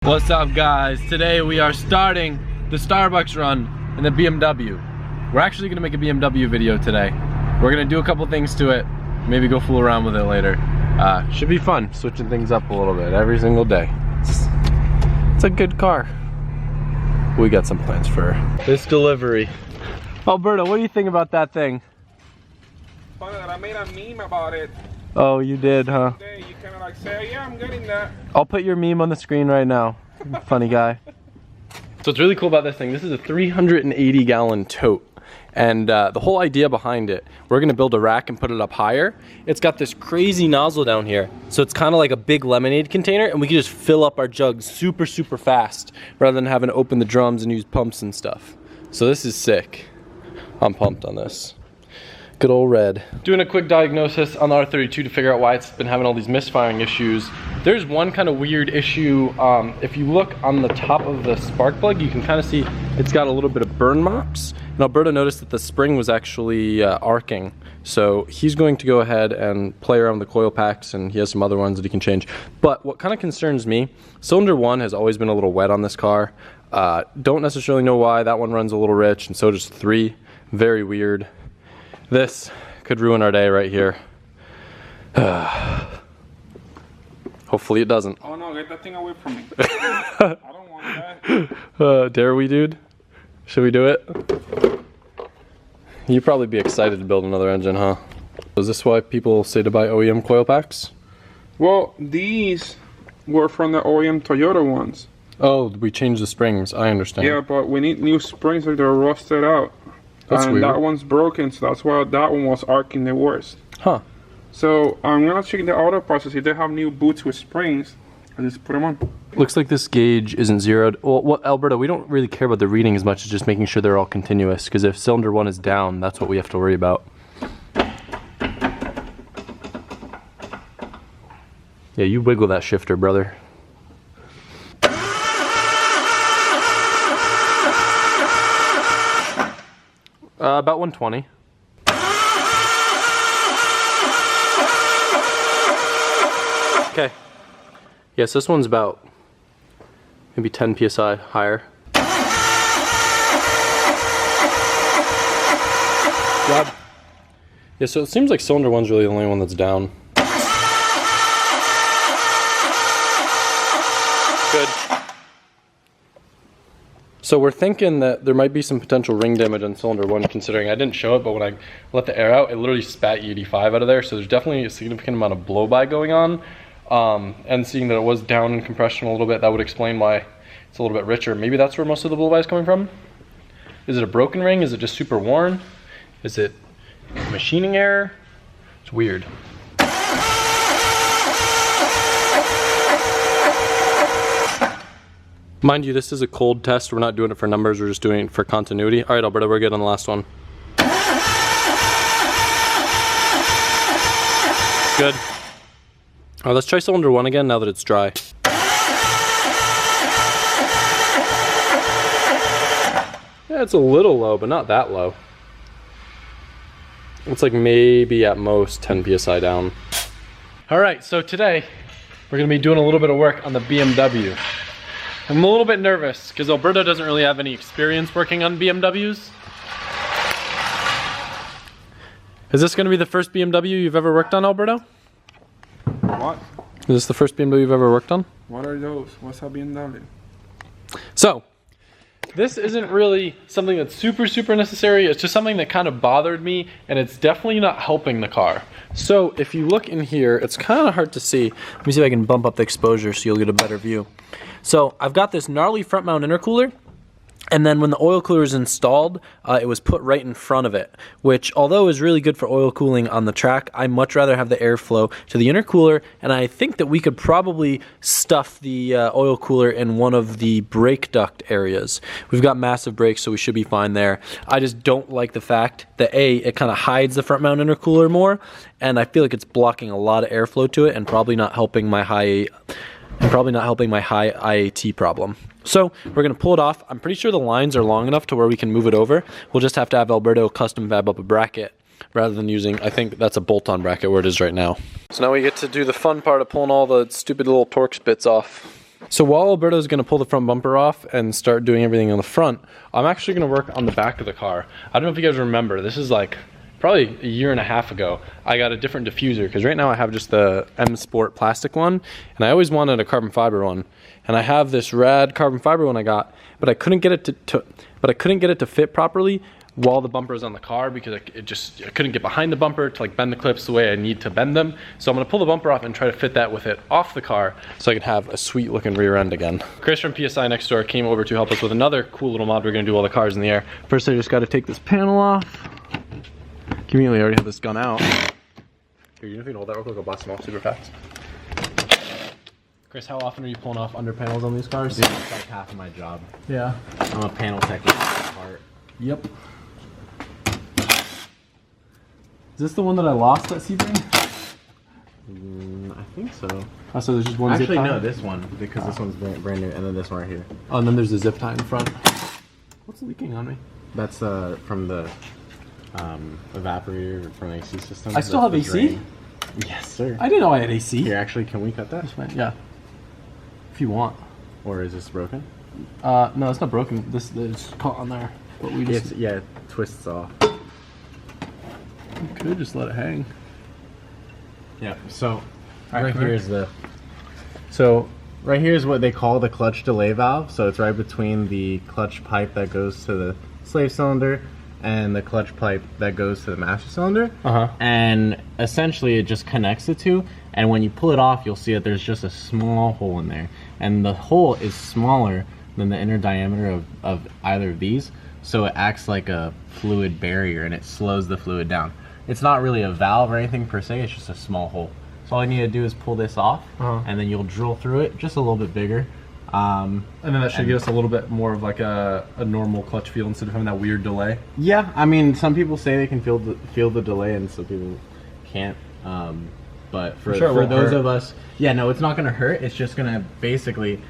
What's up, guys? Today we are starting the Starbucks run in the BMW. We're actually gonna make a BMW video today. We're gonna do a couple things to it, maybe go fool around with it later. Should be fun, switching things up a little bit every single day. It's a good car. We got some plans for this delivery. Alberto, what do you think about that thing? Funny that I made a meme about it. Oh, you did, huh? You kind of like say, yeah, I'm getting that. I'll put your meme on the screen right now. Funny guy. So what's really cool about this thing, this is a 380-gallon tote. And the whole idea behind it, we're gonna build a rack and put it up higher. It's got this crazy nozzle down here. So it's kind of like a big lemonade container, and we can just fill up our jugs super, super fast rather than having to open the drums and use pumps and stuff. So this is sick. I'm pumped on this. Good old red. Doing a quick diagnosis on the R32 to figure out why it's been having all these misfiring issues. There's one kind of weird issue. If you look on the top of the spark plug, you can kind of see it's got a little bit of burn marks. And Alberto noticed that the spring was actually arcing. So he's going to go ahead and play around with the coil packs, and he has some other ones that he can change. But what kind of concerns me, cylinder 1 has always been a little wet on this car. Don't necessarily know why. That one runs a little rich, and so does 3. Very weird. This could ruin our day right here. Hopefully it doesn't. Oh no, get that thing away from me. I don't want that. Dare we, dude? Should we do it? You'd probably be excited to build another engine, huh? Is this why people say to buy OEM coil packs? Well, these were from the OEM Toyota ones. Oh, we changed the springs. I understand. Yeah, but we need new springs or they're rusted out. That's and weird. That one's broken, so that's why that one was arcing the worst. Huh. So I'm gonna check the auto parts to see if they have new boots with springs. I just put them on. Looks like this gauge isn't zeroed. Well, what, Alberto, we don't really care about the reading as much as just making sure they're all continuous, because if cylinder 1 is down, that's what we have to worry about. Yeah, you wiggle that shifter, brother. About 120. Okay. Yes, this one's about maybe 10 psi higher. God. Yeah, so it seems like cylinder 1's really the only one that's down. Good. So we're thinking that there might be some potential ring damage on cylinder 1, considering I didn't show it, but when I let the air out, it literally spat E85 out of there. So there's definitely a significant amount of blow-by going on. And seeing that it was down in compression a little bit, that would explain why it's a little bit richer. Maybe that's where most of the blow-by is coming from. Is it a broken ring? Is it just super worn? Is it machining error? It's weird. Mind you, this is a cold test. We're not doing it for numbers, we're just doing it for continuity. All right, Alberto, we're good on the last one. Good. All right, let's try cylinder 1 again now that it's dry. Yeah, it's a little low, but not that low. It's like maybe at most 10 psi down. All right, so today we're gonna be doing a little bit of work on the BMW. I'm a little bit nervous because Alberto doesn't really have any experience working on BMWs. Is this gonna be the first BMW you've ever worked on, Alberto? What? Is this the first BMW you've ever worked on? What are those? What's a BMW? So, this isn't really something that's super, super necessary. It's just something that kind of bothered me, and it's definitely not helping the car. So, if you look in here, it's kind of hard to see. Let me see if I can bump up the exposure so you'll get a better view. So, I've got this gnarly front mount intercooler. And then when the oil cooler is installed, it was put right in front of it, which although is really good for oil cooling on the track, I much rather have the airflow to the intercooler, and I think that we could probably stuff the oil cooler in one of the brake duct areas. We've got massive brakes, so we should be fine there. I just don't like the fact that A, it kind of hides the front mount intercooler more, and I feel like it's blocking a lot of airflow to it and probably not helping my high IAT problem. So we're going to pull it off. I'm pretty sure the lines are long enough to where we can move it over. We'll just have to have Alberto custom fab up a bracket rather than using, I think that's a bolt-on bracket where it is right now. So now we get to do the fun part of pulling all the stupid little Torx bits off. So while Alberto's gonna pull the front bumper off and start doing everything on the front, I'm actually gonna work on the back of the car. I don't know if you guys remember, this is like probably a year and a half ago, I got a different diffuser, because right now I have just the M Sport plastic one, and I always wanted a carbon fiber one. And I have this rad carbon fiber one I got, but I couldn't get it to fit properly while the bumper is on the car, because I couldn't get behind the bumper to like bend the clips the way I need to bend them. So I'm gonna pull the bumper off and try to fit that with it off the car so I can have a sweet looking rear end again. Chris from PSI next door came over to help us with another cool little mod. We're gonna do all the cars in the air. First I just gotta take this panel off. Conveniently I already have this gun out. Here, you know if you can hold that real quick, I'll bust them off super fast. Chris, how often are you pulling off under panels on these cars? Dude, it's like half of my job. Yeah. I'm a panel technician at heart. Yep. Is this the one that I lost at Sebring? I think so. Oh, so there's just one Actually, zip tie? no, this one, because this one's brand new, and then this one right here. Oh, and then there's a zip tie in front. What's leaking on me? That's from the evaporator from the AC system. I still have AC? drain. Yes, sir. I didn't know I had AC. Here, actually, can we cut that? Yeah. If you want. Or is this broken? No, it's not broken. This is caught on there. But we just... Yeah, it twists off. We could just let it hang. Yeah, so Right, right come here here. is the... So right here is what they call the clutch delay valve. So it's right between the clutch pipe that goes to the slave cylinder and the clutch pipe that goes to the master cylinder. And essentially it just connects the two, and when you pull it off you'll see that there's just a small hole in there, and the hole is smaller than the inner diameter of either of these, so it acts like a fluid barrier and it slows the fluid down. It's not really a valve or anything per se, it's just a small hole. So all you need to do is pull this off, and then you'll drill through it just a little bit bigger. And then that should give us a little bit more of like a normal clutch feel instead of having that weird delay. Yeah, I mean, some people say they can feel the delay, and some people can't. But for those of us, yeah, no, it's not going to hurt. It's just going to basically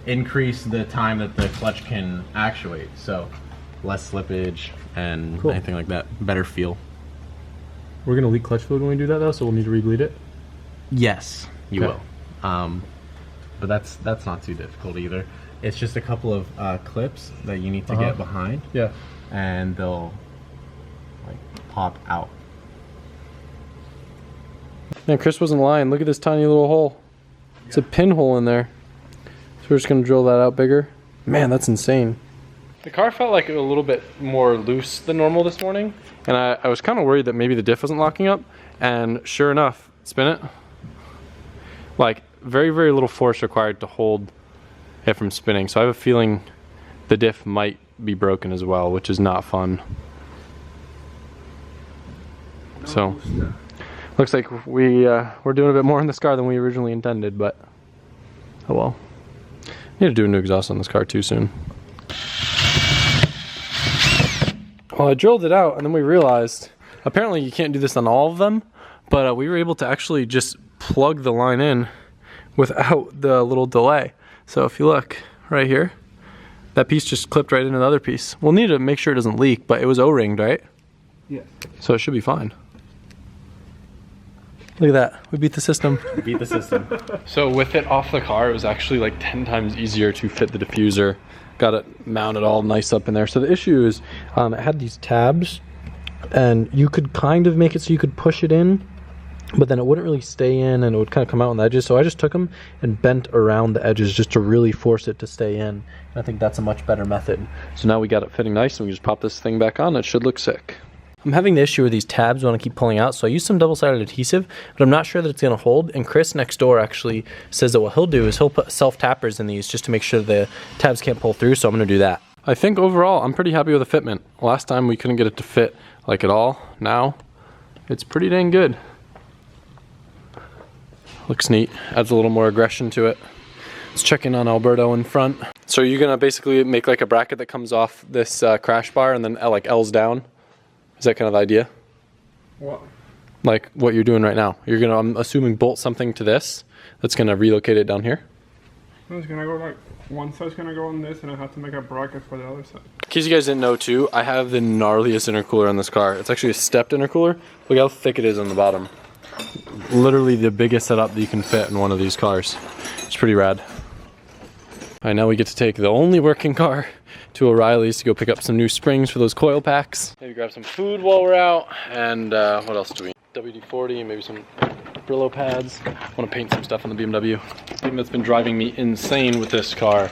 increase the time that the clutch can actuate. So less slippage and anything like that. Better feel. We're going to leak clutch fluid when we do that though, so we'll need to re-bleed it? Yes, you Okay. will. But that's not too difficult either. It's just a couple of clips that you need to get behind. Yeah. And they'll like pop out. Man, Chris wasn't lying. Look at this tiny little hole. It's a pinhole in there. So we're just gonna drill that out bigger. Man, that's insane. The car felt like a little bit more loose than normal this morning, and I was kind of worried that maybe the diff wasn't locking up, and sure enough, spin it. Like, very, very little force required to hold it from spinning, so I have a feeling the diff might be broken as well, which is not fun. So, looks like we're doing a bit more in this car than we originally intended, but oh well. Need to do a new exhaust on this car too soon. Well, I drilled it out, and then we realized apparently you can't do this on all of them, but we were able to actually just plug the line in without the little delay. So if you look right here, that piece just clipped right into the other piece. We'll need to make sure it doesn't leak, but it was O-ringed, right? Yeah. So it should be fine. Look at that, we beat the system. Beat the system. So with it off the car, it was actually like 10 times easier to fit the diffuser. Got it mounted all nice up in there. So the issue is it had these tabs, and you could kind of make it so you could push it in, but then it wouldn't really stay in and it would kind of come out on the edges. So I just took them and bent around the edges just to really force it to stay in. And I think that's a much better method. So now we got it fitting nice, and we just pop this thing back on. It should look sick. I'm having the issue with these tabs when I keep pulling out, so I used some double-sided adhesive, but I'm not sure that it's going to hold. And Chris next door actually says that what he'll do is he'll put self-tappers in these just to make sure the tabs can't pull through, so I'm going to do that. I think overall I'm pretty happy with the fitment. Last time we couldn't get it to fit like at all. Now it's pretty dang good. Looks neat, adds a little more aggression to it. Let's check in on Alberto in front. So you're going to basically make like a bracket that comes off this crash bar and then like L's down? Is that kind of the idea? What? Like what you're doing right now. You're gonna, I'm assuming, bolt something to this that's gonna relocate it down here? No, it's gonna go like, one side's gonna go on this, and I have to make a bracket for the other side. In case you guys didn't know too, I have the gnarliest intercooler on this car. It's actually a stepped intercooler. Look how thick it is on the bottom. Literally the biggest setup that you can fit in one of these cars. It's pretty rad. All right, now we get to take the only working car to O'Reilly's to go pick up some new springs for those coil packs. Maybe grab some food while we're out, and what else do we need? WD-40 and maybe some Brillo pads. I want to paint some stuff on the BMW. The thing that's been driving me insane with this car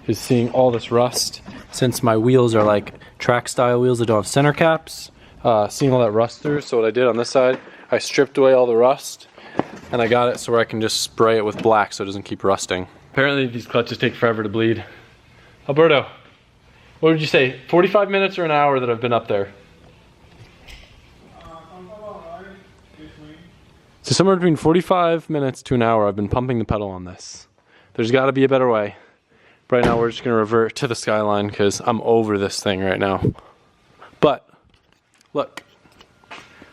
is seeing all this rust. Since my wheels are like track style wheels that don't have center caps, seeing all that rust through. So what I did on this side, I stripped away all the rust, and I got it so where I can just spray it with black so it doesn't keep rusting. Apparently these clutches take forever to bleed. Alberto, what would you say, 45 minutes or an hour that I've been up there? So somewhere between 45 minutes to an hour I've been pumping the pedal on this. There's got to be a better way. Right now we're just going to revert to the Skyline because I'm over this thing right now. But, look.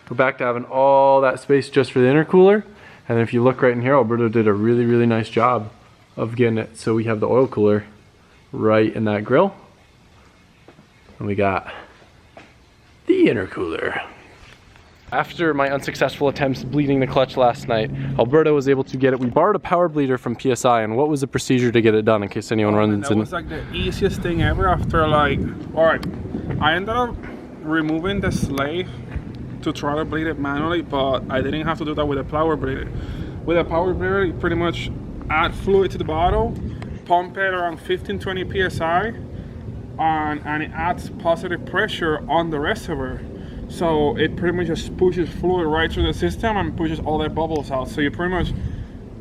We're back to having all that space just for the intercooler. And if you look right in here, Alberto did a really, really nice job of getting it so we have the oil cooler right in that grill. And we got the intercooler. After my unsuccessful attempts bleeding the clutch last night, Alberto was able to get it. We borrowed a power bleeder from PSI, and what was the procedure to get it done in case anyone runs into it? That was like the easiest thing ever after like, alright, I ended up removing the slave to try to bleed it manually, but I didn't have to do that with a power bleeder. With a power bleeder, you pretty much add fluid to the bottle, pump it around 15-20 psi, and it adds positive pressure on the reservoir. So it pretty much just pushes fluid right through the system and pushes all the bubbles out. So you pretty much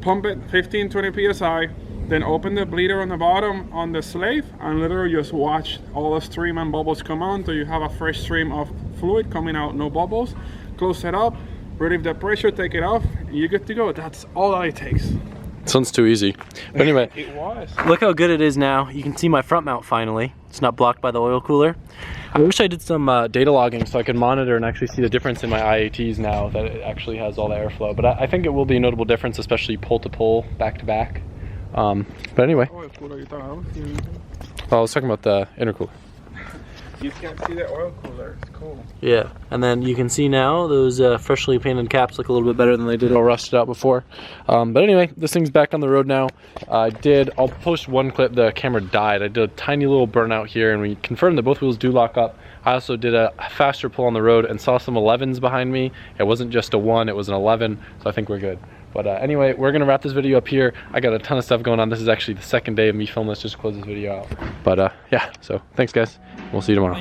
pump it 15-20 psi, then open the bleeder on the bottom on the slave, and literally just watch all the stream and bubbles come on until you have a fresh stream of fluid coming out, no bubbles. Close it up, relieve the pressure, take it off, and you're good to go. That's all that it takes. Sounds too easy. But anyway, It was. look how good it is now. You can see my front mount finally. It's not blocked by the oil cooler. I wish I did some data logging so I could monitor and actually see the difference in my IATs now that it actually has all the airflow. But I think it will be a notable difference, especially pull to pull, back to back. But anyway, Oil cooler, you thought I was doing anything? I was talking about the intercooler. You can't see the oil cooler. It's cool. Yeah, and then you can see now those freshly painted caps look a little bit better than they did all rusted out before. But anyway, this thing's back on the road now. I'll post one clip, the camera died. I did a tiny little burnout here and we confirmed that both wheels do lock up. I also did a faster pull on the road and saw some 11s behind me. It wasn't just a 1, it was an 11, so I think we're good. But anyway, we're gonna wrap this video up here. I got a ton of stuff going on. This is actually the second day of me filming this just to close this video out. But yeah, so thanks guys. We'll see you tomorrow.